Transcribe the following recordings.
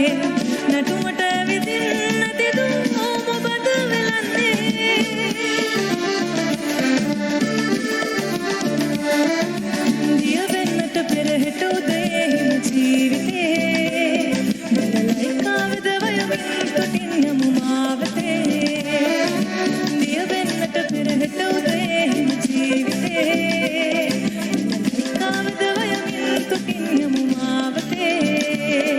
නටුමට විදින්න දෙදු මොබද වෙලන්නේ දිය වෙන්නට පෙරහෙට උදේ හිම ජීවිතේ බැලලයි කාවද වයමින් තුටින් යමු මාවතේ දිය වෙන්නට පෙරහෙට උදේ හිම ජීවිතේ කාවද වයමින් තුටින් යමු මාවතේ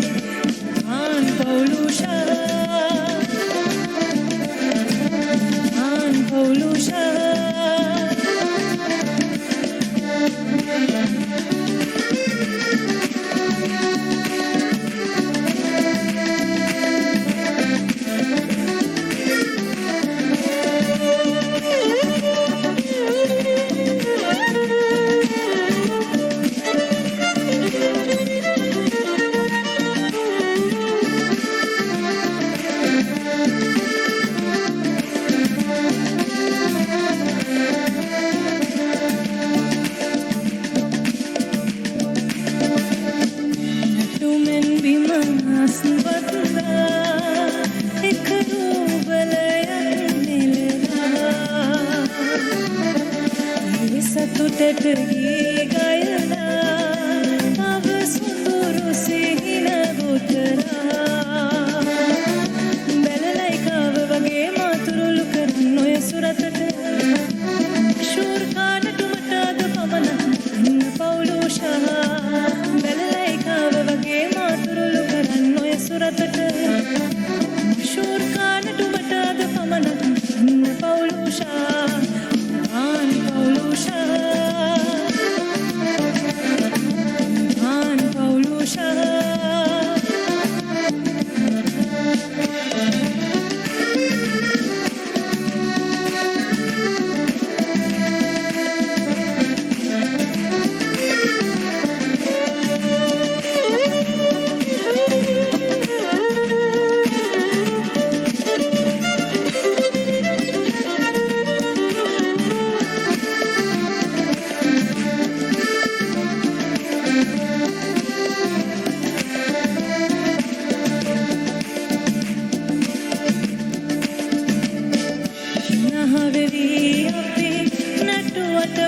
ආන් පෞලුෂා සතුටට ගී ගයලා අව සුඳුරු සිහින ගොතලා බැලලයි කාව වගේ මාතුරුළු කරන් ඔය සුරතට ෂූර් කානටුමට අද පමණක් ඉන්න පෞලුෂා බැලලයි කාව වගේ මාතුරුළු කරන් ඔය සුරතට ෂූර් කානටුමට අද පමණක් ඉන්න පෞලුෂා ආන් පෞලුෂා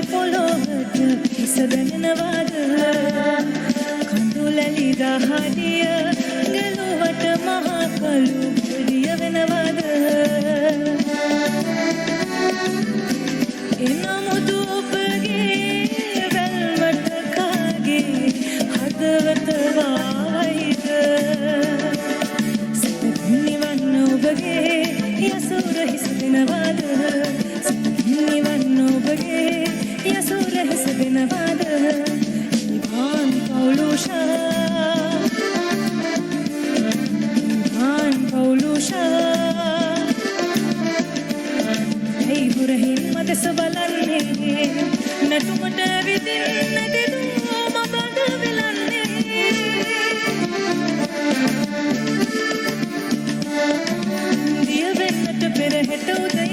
පොළොවට ඉසදැනෙනවාද කඳුලැලි දහඩිය ගැලුවට මහා කළු ගොඩිය වෙනවාද එනමුදු ඔබගේ වැල්මට කාගේ හදවත වායිද නිවන්න ඔබගේ යසුර හිස දෙනවාද නිවන්න ඔබගේ යසුර හිස දෙනවාද ආන් පෞලුෂා ආන් පෞලුෂා hey බුරහින් මදස බලන්නේ නටුමට විදින්න දෙදු මබඳ වෙලන්නේ දිය වෙන්නට පෙරහෙට උදේ